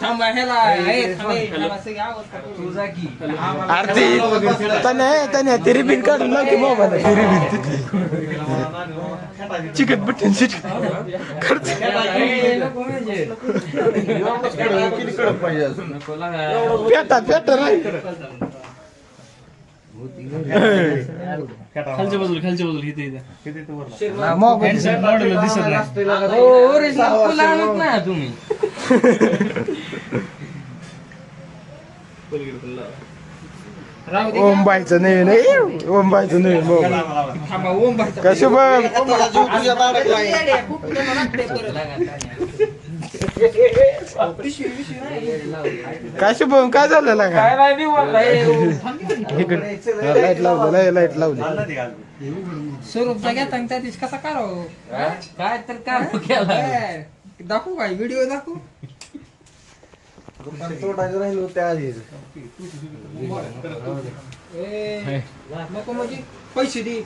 थांबा ह्याला आरती तने ती रिबीन काढून लाव की मोबाईल ती रिबीन चिकट बटन पेटा पेटा नाही खालच्या बाजूला इथे मोबाईल दिसत नाही तुम्ही ओमबाईचं नवीन ओमबाईचं नवीन मोबाईल काय शुभम काय शुभम काय झालं का लाईट लावली स्वरूपचा घेता त्या दिवशी कसा करावं काय तर काय दाखवू काय व्हिडिओ दाखवू राहिलो त्या आधी नको म्हणजे पैसे दे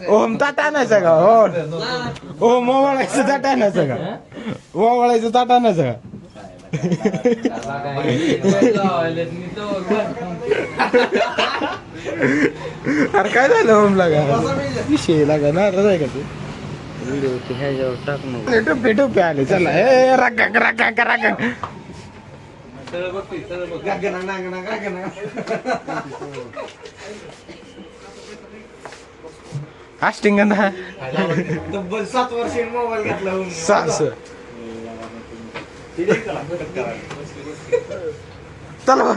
ओम ताट आणायचं का ओम ओवाळायचं ताट आणायचं का ओवाळायचं ताट आणायचं का अरे काय झालं ओम लागा विषय लागा नाराज आहे का तू टोपे टोपे आले चला ए रागा रागा रागा हास्टिंग तब्बल 7 वर्ष मोबाईल घेतला सास तलवार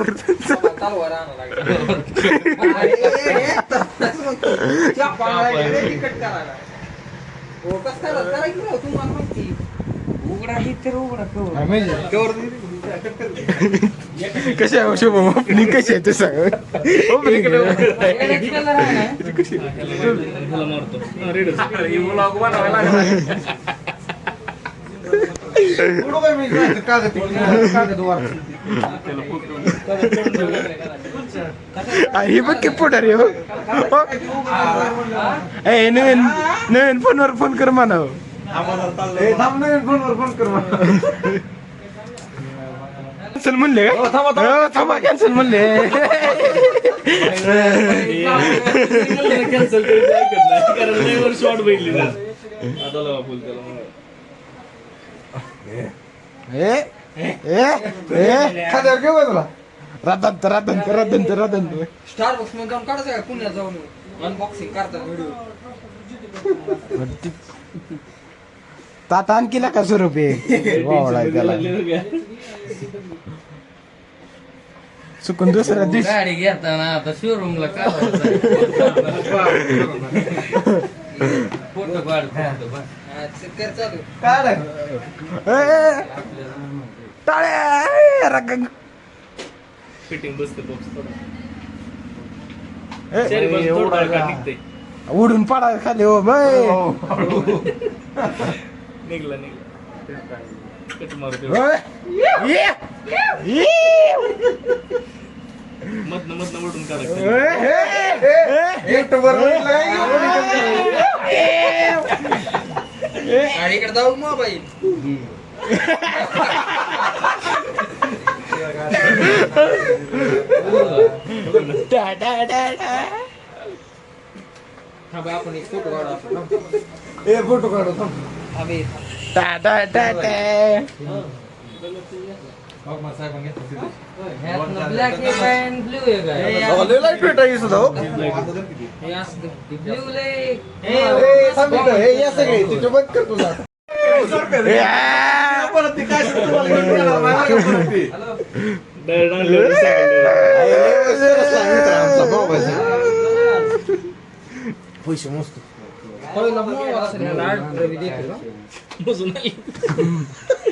उघडा ही तर उघडा कशा आहे शुभम ओपनिंग कशी आहे ते सांग ओपनिंग ही बघ की पुढारी हो नवीन नवीन फोनवर फोन कर म्हणा नवीन फोनवर फोन कर कॅन्सल म्हणले थांबा कॅन्सल म्हणले कॅन्सल कारण शॉर्ट बघितली खाद्यावर घेऊ तुला राधंत राधंत राधंत राधंत स्टार बॉक्स मध्ये जाऊन काढायचं का पुण्यात जाऊन अनबॉक्सिंग करतात व्हिडिओ ताता आणखी का स्वरूप वावळाय त्याला चुकून दुसऱ्या दिवशी गाडी घेताना आता शोरूमला का फोटो काढ चालू काढ टाळ्या रग फिटिंग बसते बॉक्स उडून पडा खाली हो बाय निघला कट मारतो मधनं उडून काढायचं गाडीकडे जाऊ मोबाईल आपण एक फोटो काढू फोटो काढू ब्लॅक अँड ब्लू आहे लाईट भेटायची सुद्धा ब्लू तिथे बंद कर तुला पैसे मस्त मोबाईल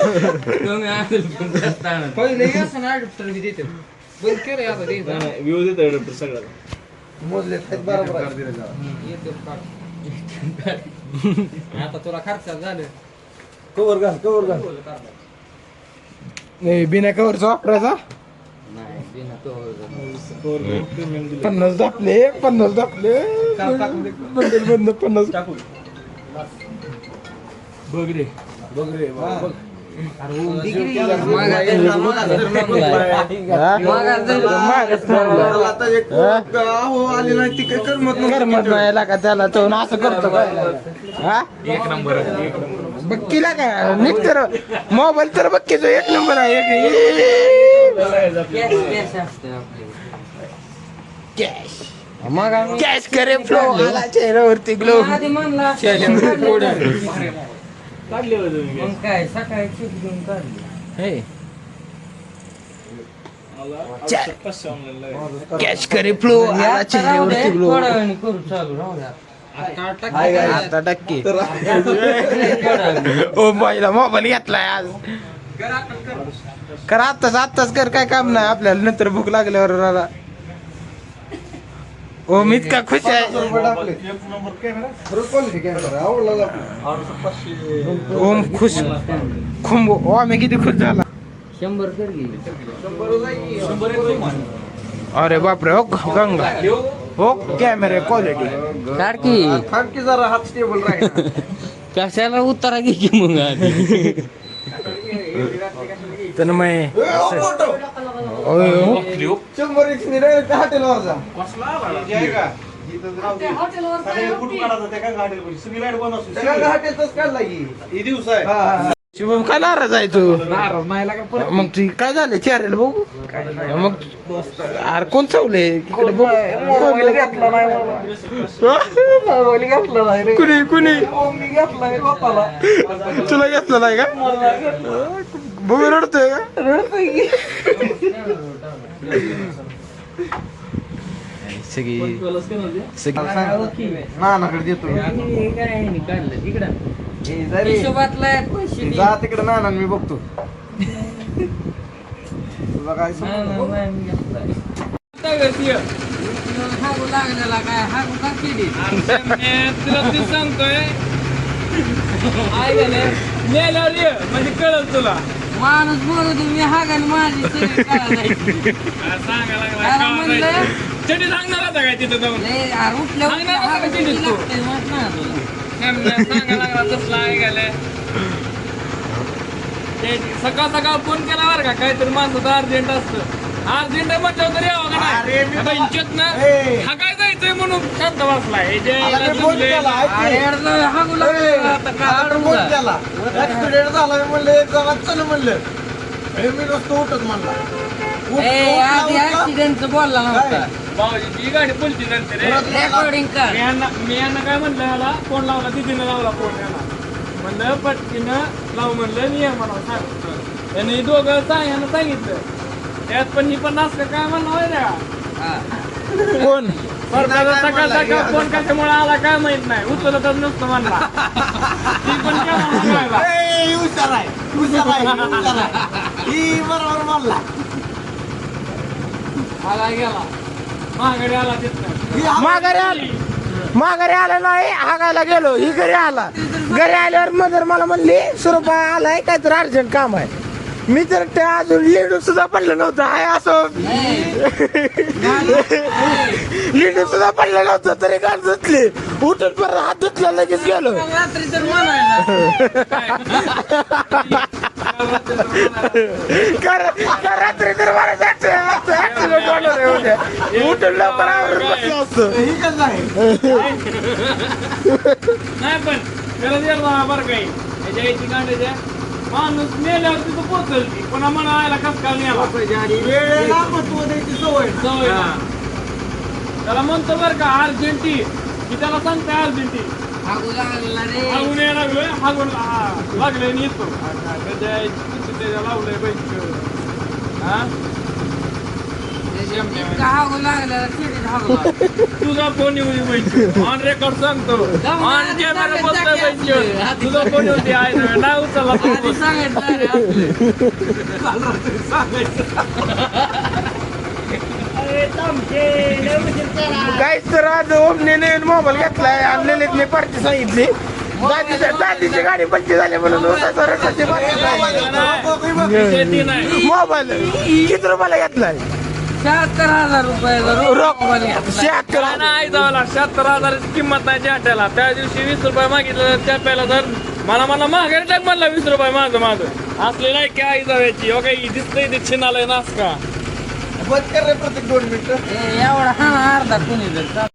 कमी असेल पण जास्त आणत. पहिले असं ना अडप्टर बी देते बंद केलं आता ते व्ह्यू देत अडॅप्टर सगळ्याला. मोजले बरोबर आहे. येतो काढ. आता तुला खर्चात झालं कवर घाल नाही बिना कवरचा वापरायचा नाही बिना तो 50 दाखले 50 दाखले बंद 50 टाकू बघ रे बघ रे बघ. आता एक अहो आली नाही ती काय करमत करमत नाही का त्याला तो असं करतो काय हा एक नंबर बघ केला का नीट तर मोबाईल तर बघ की तो एक नंबर आहे कॅश करे फ्लो आला चेहऱ्यावरती ग्लो काढले होते तुम्ही. मग काय सकाळी चूक घेऊन काढली पाचशे ऑनलाईन लावायचे. कॅश करे फ्लो आला चेहऱ्यावरती ग्लो थोड्या वेळाने करू चालू राहू द्या आता टक्के ओ बाईला मोबाईल घेतलाय आज कर आत्ताच कर काय काम नाही आपल्याला नंतर भूक लागल्यावर राहिला. ओ मी इतका खुश आहे ओम खुश खुंब ओ आम्ही किती खुश झाला 100 कर गेली अरे बापरे हो गंगा हो कॅमेरा क्वालिटी काढकी खानकी जरा हात स्टेबल राहील. कशाला उतारा घे की मग आधी तर मग 100 एक डायरेक्ट हॉटेलवर जा. सगळ्या हॉटेलच काढला की दिवस आहे. शुभम काय नाराज आहे तू मग ती काय झालं चेहऱ्याला बघू मग अरे कोण चावले इकडे बघ मोबाईल घेतला नाही मला. मोबाईल घेतला नाही रे. कुणी कुणी मी घेतलाय बापाला. तुला घेतलं नाही का बघू रडतोय का रडतोय की. सगळी नानाकडे देतो. काढलं तिकडं हे जा रे. हिशोबातला पैसे जा तिकडे नाना मी बघतो. तुला काय हागू लागलेला काय हागू का केली तुला ते सांगतोय मेल्यावर ये म्हणजे कळल तुला. माणूस बोलत मी हागाने माझी सगळी काळा जायची. सांगा त्याला म्हणलं चटी सांगणार होता काय तिथं जाऊन लय यार उठल्या सांग ना, उठल्या आता हागाने किती किती दिसतो? लागतंय माहित नाही तुला. सांगा लागला तसला ऐकायला. सकाळ सकाळ फोन केला बरं का काहीतरी माझं तर अर्जंट असतं अर्जंट म्हटलं तरी यावं का अरे मी नाही इंचत ना ए. हा काय जायचंय म्हणून शांत बसलाय हे जे अरे फोन केला, ऐक की. अरे यार लय हागू लागलेला आता काय अरे करू फोन का? केला. ऍक्सिडेंट झाला मी म्हणलं एक जणात चल म्हणलं. हे मी नसतो उठत म्हणला. ए आधी ऍक्सिडेंटचं बोलला नव्हता भाऊजी गाडी बोलती नंतर रे. रेकॉर्डिंग कर मी यांना काय म्हणलं याला फोन लावला तिथीनं लावला फोन याला म्हणलं पटकीनं लाव म्हणलं मी ये म्हणा सांग यांनी दोघं यांना सांगितलं त्यात पण ही पण नाचलं काय म्हणणं होय रे कोण सकाळ सकाळ फोन कशामुळे आला काय माहित नाही उचलतच नसतं म्हणला ती पण केव्हा म्हणायला. ए, हुशार आहे. हुशार आहे. ही बरोबर म्हणला. आला गेला महागडे आला तिथनं माघारी आला नाही हागायला गेलो ही घरी आला घरी आल्यावर मदर मला म्हणली स्वरूपा आलाय काय तर अर्जंट काम आहे मी तर त्या अजून लिडू सुद्धा पडलं नव्हतं हाय असं लिडू सुद्धा पडलं नव्हतं तरी गाड धुतली उठून परत हात धुतला लगेच गेलो रात्री तर म्हणायला रात्री तर मला ऍक्सिडेंट होणार आहे उद्या उठून लवकर आवरून बसलं असतं ही कसं आहे? नाही पण त्याला गेला बरं काही त्याच्या याची गांड्याच्या माणूस मेल्यावर तिथं पोहोचल ती पुन्हा म्हणायला कस का नेला वेळेला महत्व द्यायची सवय. सवय ना. त्याला म्हणतो बरं का अर्जंटी की त्याला सांगताय अर्जंटी हागू लागलेला रे हागून यायला लागलोय हागून लागले आणि येतो त्याच्या लावलंय बैठ हा ते का हागू लागला शिडीत हागू लागला. तुझा फोन येऊ दे पैसे ऑन रेकॉर्ड सांगतो ऑन कॅमेरा बोलतोय पैसे तुझा फोन येऊ दे आहे ना नाही उचलला आधी सांगायचं नाही रे आपलं. काय तर आज ओमने नवीन मोबाईल घेतलाय आणि ललितने पार्टी सांगितली दादीची गाडी पंचर झाली म्हणून शेती नाही मोबाईल किती रुपयाला घेतलाय 76,000 रुपयाला रोख मोबाईल घेतला. 76 नाही जावला 76,000ची किंमत नाही चाट्याला त्या दिवशी 20 रुपये मागितलं त्या पहिला तर मला माघारी टाक म्हणला 20 रुपये माझं असले नाही काय आई जाव्याची हो काही दिसतंय ते छिनालय नास का बंद कर रे प्रत्येक 2 मिनिटं एवढा हा अर्धा कोणी जर